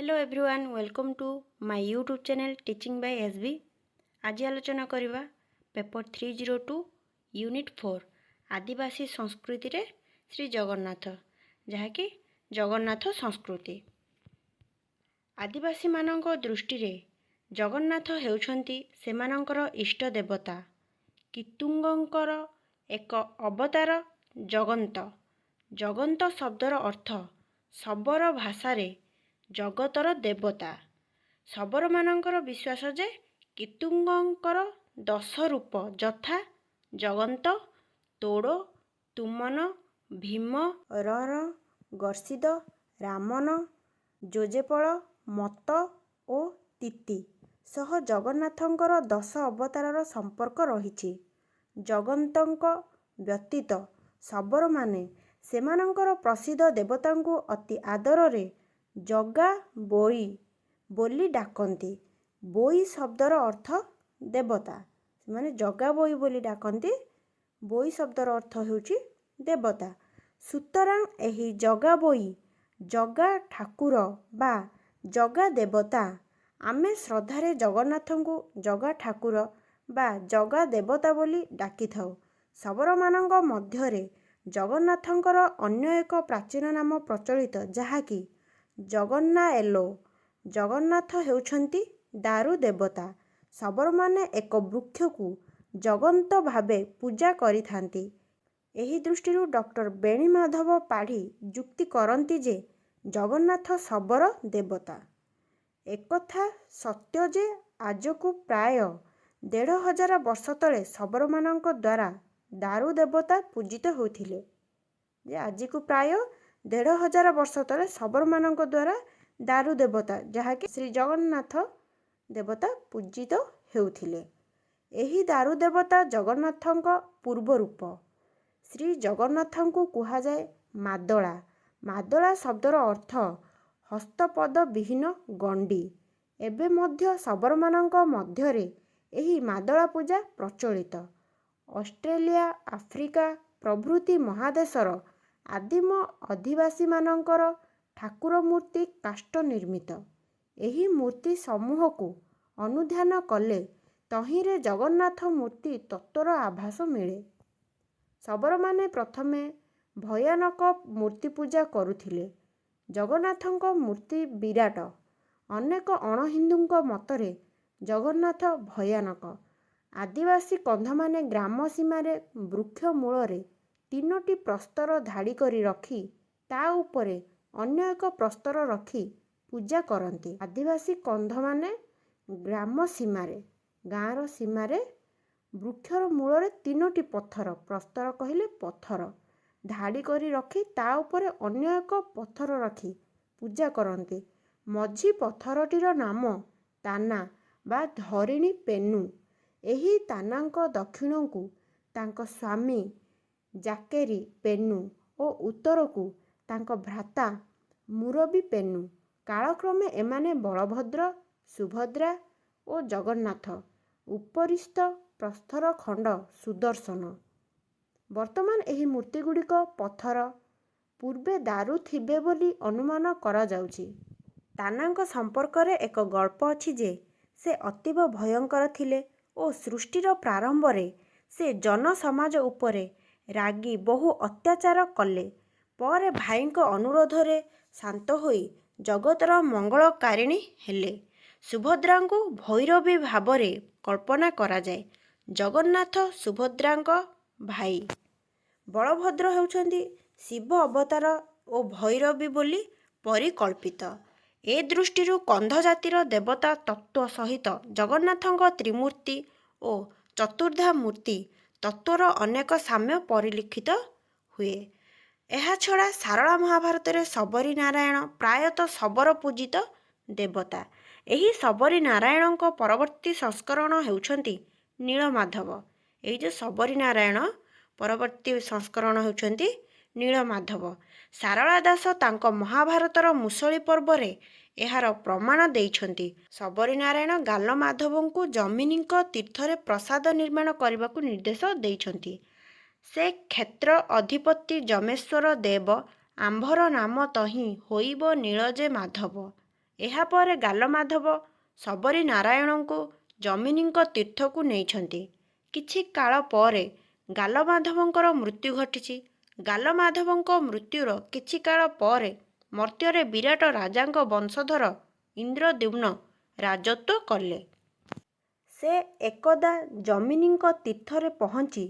Hello everyone welcome to my YouTube channel teaching by SB. आज आलोचना करवा paper 302 unit 4 आदिवासी संस्कृति रे श्री जगन्नाथ जहाँकि जगन्नाथ संस्कृति। आदिवासी मानक दृष्टि रे जगन्नाथ हेउछंती सेमानंकर इष्ट देवता कितुंगंकर एक अवतार। जगंत शब्दर अर्थ शबर भाषा रे जगतर देवता। शबर मानकर विश्वास जे कितुंगंकर 10 रूप यथा जगंत, तोड़, तुमन, भीम, रर, गर्षिद, रामन, जोजेपल, मत ओ तिति सह जगन्नाथंकर 10 अवतारर संपर्क रहिछि। जगंतंक व्यतीत शबर माने सेमानंकर प्रसिद्ध देवतांकु अति आदରରେ जगा बोई बोली डाकंती। बोई शब्दर अर्थ देवता, माने जगा बोई बोली डाकंती। बोई शब्दर अर्थ हेउछि देवता। सुतरां एही जगा बोई जगा ठाकुर बा जगा देवता आमे श्रद्धारे जगन्नाथंकु जगा ठाकुर बा जगा देवता बोली डाकी थाउ। शबर मानंक मध्यरे जगन्नाथंकर अन्य एक प्राचीन नाम प्रचलित जहाँकि जगन्ना एलो। जगन्नाथ हेउछंती दारु देवता। शबर माने एक वृक्ष को जगंत भावे पूजा करिथांती। एही दृष्टिरू डॉक्टर बेणीमाधव पाढ़ी जुक्ति करंती जे जगन्नाथ शबर देवता। एकथा सत्य जे आजकू प्राय 1500 वर्ष तले शबर मानक द्वारा दारु देवता पूजित होथिले। जे आजकू प्राय 1500 वर्ष तले शबर मानक द्वारा दारु देवता जहाँकि श्री जगन्नाथ देवता पूजित हेउथिले। एही दारु देवता जगन्नाथंक पूर्व रूप। श्री जगन्नाथंकु कुहा जाए मादला। मादला शब्दर अर्थ हस्तपद विहीन गंडी। एबे मध्य शबर मानक मध्यरे एही मादला पूजा प्रचलित। ऑस्ट्रेलिया, आफ्रिका प्रभृति महादेशर आदिम अधिवासी मानकर ठाकुर मूर्ति काष्ठ निर्मित। एही मूर्ति समूह को अनुध्यान कले तहिरे जगन्नाथ मूर्ति तत्वर आभास मिले। शबर माने प्रथमे भयानक मूर्ति पूजा करुथिले। जगन्नाथंक मूर्ति विराट। अनेक अणहिंदुंक मतरे जगन्नाथ भयानक। आदिवासी कंधमाने ग्राम सीमारे वृक्ष मूलरे 3टी प्रस्तर धाड़ी करी रखी ता उपरे अन्य एक प्रस्तर रखी पूजा करती। आदिवासी कंधमाने ग्राम सीमारे गाँर सीमारे वृक्षर मूलरे 3टी पत्थर प्रस्तर कहले पत्थर धाड़ी करी रखी ता उपरे अन्य एक पत्थर रखी पूजा करती। मझी पत्थरटीर नाम ताना बा धरिणी पेनु। एही तानांक दक्षिणकू तांक स्वामी जाकेरी पेनु ओ उत्तरकू तांक भ्राता मुरबी पेनु। कालक्रमे एमाने बलभद्र, सुभद्रा ओ जगन्नाथ उपरिस्थ प्रस्तर खंड सुदर्शन। वर्तमान एही मूर्ति गुड़िक पत्थर पूर्वे दारु थिबे बोली अनुमान करा जाउछि। तानांक संपर्करे एक गल्प अछि जे से अतीव भयंकर थिले ओ सृष्टिर प्रारंभरे से जन समाज उपरे रागी बहु अत्याचार कले। पर भाईक अनुरोधरे शांत होई जगतर मंगलकारिणी हेले। सुभद्रांकु भैरवी भावरे कल्पना करा जाए। जगन्नाथ सुभद्रांक भाई। बलभद्र हेउछंती शिव अवतार ओ भैरवी बोली परिकल्पित। ए दृष्टिरू कंध जातिर देवता तत्व सहित जगन्नाथंक त्रिमूर्ति ओ चतुर्धा मूर्ति तत्वर अनेक साम्य परिलक्षित हुए। एहा छड़ा सारला महाभारत रे सबरी नारायण प्रायतः शबर पूजित देवता। एही सबरी नारायणक परवर्ती संस्करण हेउछंती नीलमाधव। एई जे सबरी नारायण परवर्ती संस्करण हेउछंती नीलमाधव। सारला दास तांक महाभारतर मुसली पर्वरे एहार प्रमाण देइछंती। सबरी नारायण गाल माधवंकु जमिनीक तीर्थरे प्रसाद निर्माण करबाकू निर्देश देइछंती। से क्षेत्र अधिपति जमेश्वर देव आंभर नाम तही होइब नीलजे माधव। ଏହାପରେ ଗାଲମାଧବ ଶବରୀ ନାରାୟଣଙ୍କୁ ଜମିନୀଙ୍କ ତୀର୍ଥକୁ ନେଇଛନ୍ତି। କିଛି କାଳ ପରେ ଗାଲମାଧବଙ୍କର ମୃତ୍ୟୁ ଘଟିଛି। ଗାଲମାଧବଙ୍କ ମୃତ୍ୟୁର କିଛି କାଳ ପରେ ମର୍ତ୍ତ୍ୟରେ ବିରାଟ ରାଜାଙ୍କ ବଂଶଧର ଇନ୍ଦ୍ରଦ୍ୟୁମ୍ନ ରାଜତ୍ୱ କଲେ। ସେ ଏକଦା ଜମିନୀଙ୍କ ତୀର୍ଥରେ ପହଞ୍ଚି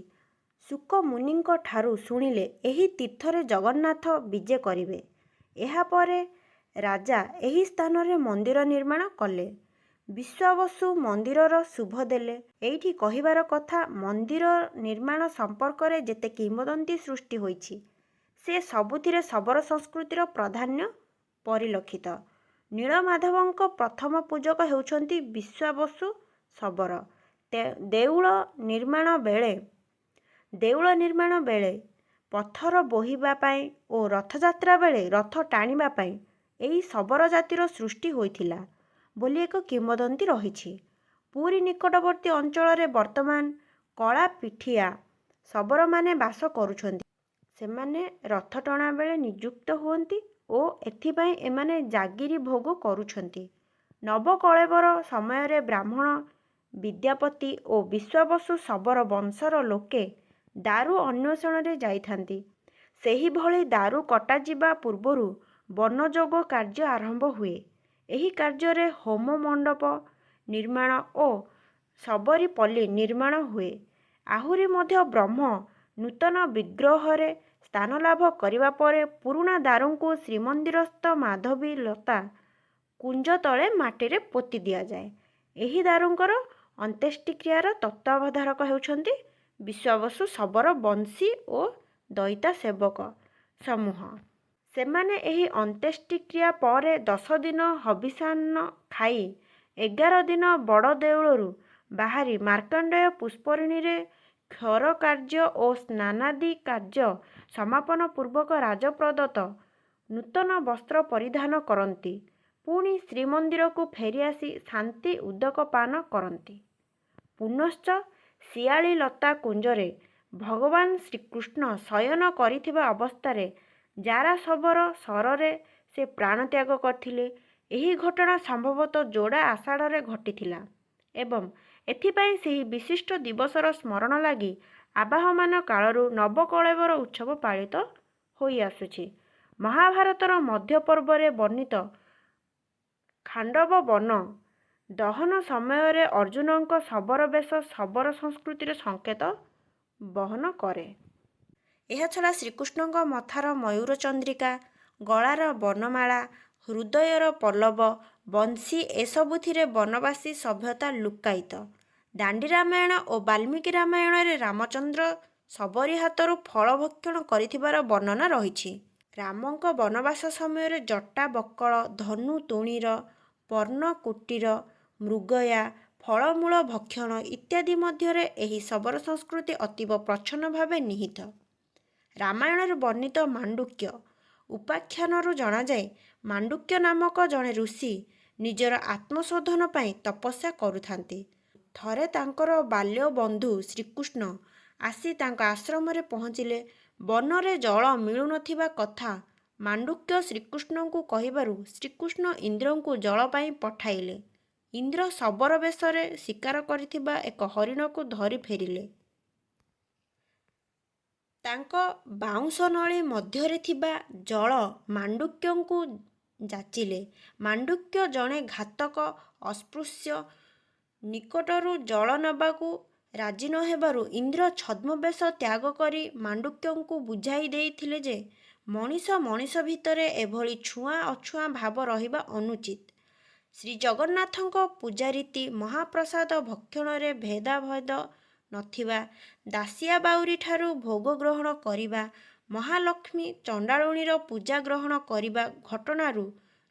ଶୁକମୁନିଙ୍କ ଠାରୁ ଶୁଣିଲେ ଏହି ତୀର୍ଥରେ ଜଗନ୍ନାଥ ବିଜେ କରିବେ। ଏହାପରେ ରାଜା ଏହି ସ୍ଥାନରେ ମନ୍ଦିର ନିର୍ମାଣ କଲେ। ବିଶ୍ୱାବସୁ ମନ୍ଦିରର ଶୁଭ ଦେଲେ। ଏଇଠି କହିବାର କଥା, ମନ୍ଦିର ନିର୍ମାଣ ସମ୍ପର୍କରେ ଯେତେ କିମ୍ବଦନ୍ତୀ ସୃଷ୍ଟି ହୋଇଛି, ସେ ସବୁଥିରେ ଶବର ସଂସ୍କୃତିର ପ୍ରାଧାନ୍ୟ ପରିଲକ୍ଷିତ। ନୀଳମାଧବଙ୍କ ପ୍ରଥମ ପୂଜକ ହେଉଛନ୍ତି ବିଶ୍ୱାବସୁ ଶବର। ଦେଉଳ ନିର୍ମାଣ ବେଳେ ପଥର ବୋହିବା ପାଇଁ ଓ ରଥଯାତ୍ରା ବେଳେ ରଥ ଟାଣିବା ପାଇଁ ଏହି ଶବର ଜାତିର ସୃଷ୍ଟି ହୋଇଥିଲା ବୋଲି ଏକ କିମ୍ବଦନ୍ତୀ ରହିଛି। ପୁରୀ ନିକଟବର୍ତ୍ତୀ ଅଞ୍ଚଳରେ ବର୍ତ୍ତମାନ କଳାପିଠିଆ ଶବରମାନେ ବାସ କରୁଛନ୍ତି। ସେମାନେ ରଥ ଟଣା ବେଳେ ନିଯୁକ୍ତ ହୁଅନ୍ତି ଓ ଏଥିପାଇଁ ଏମାନେ ଜାଗିରି ଭୋଗ କରୁଛନ୍ତି। ନବକଳେବର ସମୟରେ ବ୍ରାହ୍ମଣ, ବିଦ୍ୟାପତି ଓ ବିଶ୍ୱାବସୁ ଶବର ବଂଶର ଲୋକେ ଦାରୁ ଅନ୍ୱେଷଣରେ ଯାଇଥାନ୍ତି। ସେହିଭଳି ଦାରୁ କଟାଯିବା ପୂର୍ବରୁ ବନଯୋଗ କାର୍ଯ୍ୟ ଆରମ୍ଭ ହୁଏ। ଏହି କାର୍ଯ୍ୟରେ ହୋମ ମଣ୍ଡପ ନିର୍ମାଣ ଓ ଶବରୀପଲ୍ଲୀ ନିର୍ମାଣ ହୁଏ। ଆହୁରି ମଧ୍ୟ ବ୍ରହ୍ମ ନୂତନ ବିଗ୍ରହରେ ସ୍ଥାନଲାଭ କରିବା ପରେ ପୁରୁଣା ଦାରୁଙ୍କୁ ଶ୍ରୀମନ୍ଦିରସ୍ଥ ମାଧବୀ ଲତା କୁଞ୍ଜ ତଳେ ମାଟିରେ ପୋତି ଦିଆଯାଏ। ଏହି ଦାରୁଙ୍କର ଅନ୍ତ୍ୟେଷ୍ଟିକ୍ରିୟାର ତତ୍ତ୍ୱାବଧାରକ ହେଉଛନ୍ତି ବିଶ୍ୱାବସୁ ଶବର ବଂଶୀ ଓ ଦଇତା ସେବକ ସମୂହ। ସେମାନେ ଏହି ଅନ୍ତ୍ୟେଷ୍ଟିକ୍ରିୟା ପରେ 10 ଦିନ ହବିଷାନ୍ନ ଖାଇ 11 ଦିନ ବଡ଼ ଦେଉଳରୁ ବାହାରି ମାର୍କଣ୍ଡେୟ ପୁଷ୍କରିଣୀରେ କ୍ଷୌର କାର୍ଯ୍ୟ ଓ ସ୍ନାନାଦି କାର୍ଯ୍ୟ ସମାପନ ପୂର୍ବକ ରାଜପ୍ରଦତ୍ତ ନୂତନ ବସ୍ତ୍ର ପରିଧାନ କରନ୍ତି। ପୁଣି ଶ୍ରୀମନ୍ଦିରକୁ ଫେରିଆସି ଶାନ୍ତି ଉଦକ ପାନ କରନ୍ତି। ପୁନଶ୍ଚ ଶିଆଳି ଲତା କୁଞ୍ଜରେ ଭଗବାନ ଶ୍ରୀକୃଷ୍ଣ ଶୟନ କରିଥିବା ଅବସ୍ଥାରେ ଜାରାଶବର ସରରେ ସେ ପ୍ରାଣତ୍ୟାଗ କରିଥିଲେ। ଏହି ଘଟଣା ସମ୍ଭବତଃ ଯୋଡ଼ା ଆଷାଢ଼ରେ ଘଟିଥିଲା ଏବଂ ଏଥିପାଇଁ ସେହି ବିଶିଷ୍ଟ ଦିବସର ସ୍ମରଣ ଲାଗି ଆବାହମାନ କାଳରୁ ନବକଳେବର ଉତ୍ସବ ପାଳିତ ହୋଇଆସୁଛି। ମହାଭାରତର ମଧ୍ୟ ପର୍ବରେ ବର୍ଣ୍ଣିତ ଖାଣ୍ଡବ ବନ ଦହନ ସମୟରେ ଅର୍ଜୁନଙ୍କ ଶବର ବେଶ ଶବର ସଂସ୍କୃତିର ସଂକେତ ବହନ କରେ। ଏହାଛଡ଼ା ଶ୍ରୀକୃଷ୍ଣଙ୍କ ମଥାର ମୟୂର ଚନ୍ଦ୍ରିକା, ଗଳାର ବନମାଳା, ହୃଦୟର ପଲ୍ଲବ, ବଂଶୀ ଏସବୁଥିରେ ବନବାସୀ ସଭ୍ୟତା ଲୁକ୍କାୟିତ। ଦାଣ୍ଡି ରାମାୟଣ ଓ ବାଲ୍ମୀକି ରାମାୟଣରେ ରାମଚନ୍ଦ୍ର ଶବରୀ ହାତରୁ ଫଳ ଭକ୍ଷଣ କରିଥିବାର ବର୍ଣ୍ଣନା ରହିଛି। ରାମଙ୍କ ବନବାସ ସମୟରେ ଜଟା ବକ୍କଳ, ଧନୁ ତୁଣୀର, ପର୍ଣ୍ଣକୁଟୀର, ମୃଗୟା, ଫଳମୂଳ ଭକ୍ଷଣ ଇତ୍ୟାଦି ମଧ୍ୟରେ ଏହି ଶବର ସଂସ୍କୃତି ଅତୀବ ପ୍ରଚ୍ଛନ୍ନ ଭାବେ ନିହିତ। ରାମାୟଣରେ ବର୍ଣ୍ଣିତ ମାଣ୍ଡୁକ୍ୟ ଉପାଖ୍ୟାନରୁ ଜଣାଯାଏ, ମାଣ୍ଡୁକ୍ୟ ନାମକ ଜଣେ ଋଷି ନିଜର ଆତ୍ମଶୋଧନ ପାଇଁ ତପସ୍ୟା କରୁଥାନ୍ତି। ଥରେ ତାଙ୍କର ବାଲ୍ୟ ବନ୍ଧୁ ଶ୍ରୀକୃଷ୍ଣ ଆସି ତାଙ୍କ ଆଶ୍ରମରେ ପହଞ୍ଚିଲେ। ବନରେ ଜଳ ମିଳୁନଥିବା କଥା ମାଣ୍ଡୁକ୍ୟ ଶ୍ରୀକୃଷ୍ଣଙ୍କୁ କହିବାରୁ ଶ୍ରୀକୃଷ୍ଣ ଇନ୍ଦ୍ରଙ୍କୁ ଜଳ ପାଇଁ ପଠାଇଲେ। ଇନ୍ଦ୍ର ଶବର ବେଶରେ ଶିକାର କରିଥିବା ଏକ ହରିଣକୁ ଧରି ଫେରିଲେ। ତାଙ୍କ ବାଉଁଶ ନଳୀ ମଧ୍ୟରେ ଥିବା ଜଳ ମାଣ୍ଡୁକ୍ୟଙ୍କୁ ଯାଚିଲେ। ମାଣ୍ଡୁକ୍ୟ ଜଣେ ଘାତକ ଅସ୍ପୃଶ୍ୟ, ନିକଟରୁ ଜଳ ନେବାକୁ ରାଜି ନ ହେବାରୁ ଇନ୍ଦ୍ର ଛଦ୍ମବେଶ ତ୍ୟାଗ କରି ମାଣ୍ଡୁକ୍ୟଙ୍କୁ ବୁଝାଇ ଦେଇଥିଲେ ଯେ ମଣିଷ ମଣିଷ ଭିତରେ ଏଭଳି ଛୁଆଁ ଅଛୁଆଁ ଭାବ ରହିବା ଅନୁଚିତ। ଶ୍ରୀଜଗନ୍ନାଥଙ୍କ ପୂଜାରୀତି ମହାପ୍ରସାଦ ଭକ୍ଷଣରେ ଭେଦାଭେଦ ନଥିବା, ଦାସିଆ ବାଉରୀଠାରୁ ଭୋଗ ଗ୍ରହଣ କରିବା, ମହାଲକ୍ଷ୍ମୀ ଚଣ୍ଡାଳୁଣୀର ପୂଜା ଗ୍ରହଣ କରିବା ଘଟଣାରୁ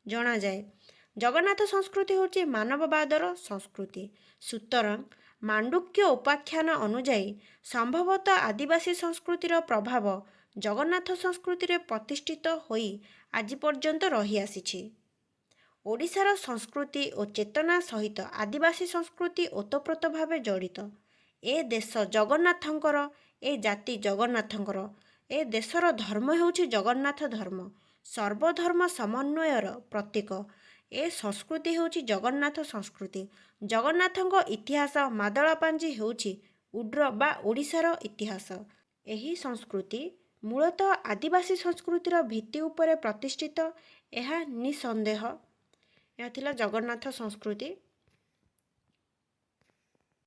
ଜଣାଯାଏ ଜଗନ୍ନାଥ ସଂସ୍କୃତି ହେଉଛି ମାନବବାଦର ସଂସ୍କୃତି। ସୁତରାଂ ମାଣ୍ଡୁକ୍ୟ ଉପାଖ୍ୟାନ ଅନୁଯାୟୀ ସମ୍ଭବତଃ ଆଦିବାସୀ ସଂସ୍କୃତିର ପ୍ରଭାବ ଜଗନ୍ନାଥ ସଂସ୍କୃତିରେ ପ୍ରତିଷ୍ଠିତ ହୋଇ ଆଜି ପର୍ଯ୍ୟନ୍ତ ରହିଆସିଛି। ଓଡ଼ିଶାର ସଂସ୍କୃତି ଓ ଚେତନା ସହିତ ଆଦିବାସୀ ସଂସ୍କୃତି ଓତପ୍ରୋତ ଭାବେ ଜଡ଼ିତ। ଏ ଦେଶ ଜଗନ୍ନାଥଙ୍କର, ଏ ଜାତି ଜଗନ୍ନାଥଙ୍କର, ଏ ଦେଶର ଧର୍ମ ହେଉଛି ଜଗନ୍ନାଥ ଧର୍ମ, ସର୍ବଧର୍ମ ସମନ୍ୱୟର ପ୍ରତୀକ। ଏ ସଂସ୍କୃତି ହେଉଛି ଜଗନ୍ନାଥ ସଂସ୍କୃତି। ଜଗନ୍ନାଥଙ୍କ ଇତିହାସ ମାଦଳାପାଞ୍ଜି ହେଉଛି ଉଡ୍ର ବା ଓଡ଼ିଶାର ଇତିହାସ। ଏହି ସଂସ୍କୃତି ମୂଳତଃ ଆଦିବାସୀ ସଂସ୍କୃତିର ଭିତ୍ତି ଉପରେ ପ୍ରତିଷ୍ଠିତ। ଏହା ନିଃସନ୍ଦେହ। ଏହା ଥିଲା ଜଗନ୍ନାଥ ସଂସ୍କୃତି।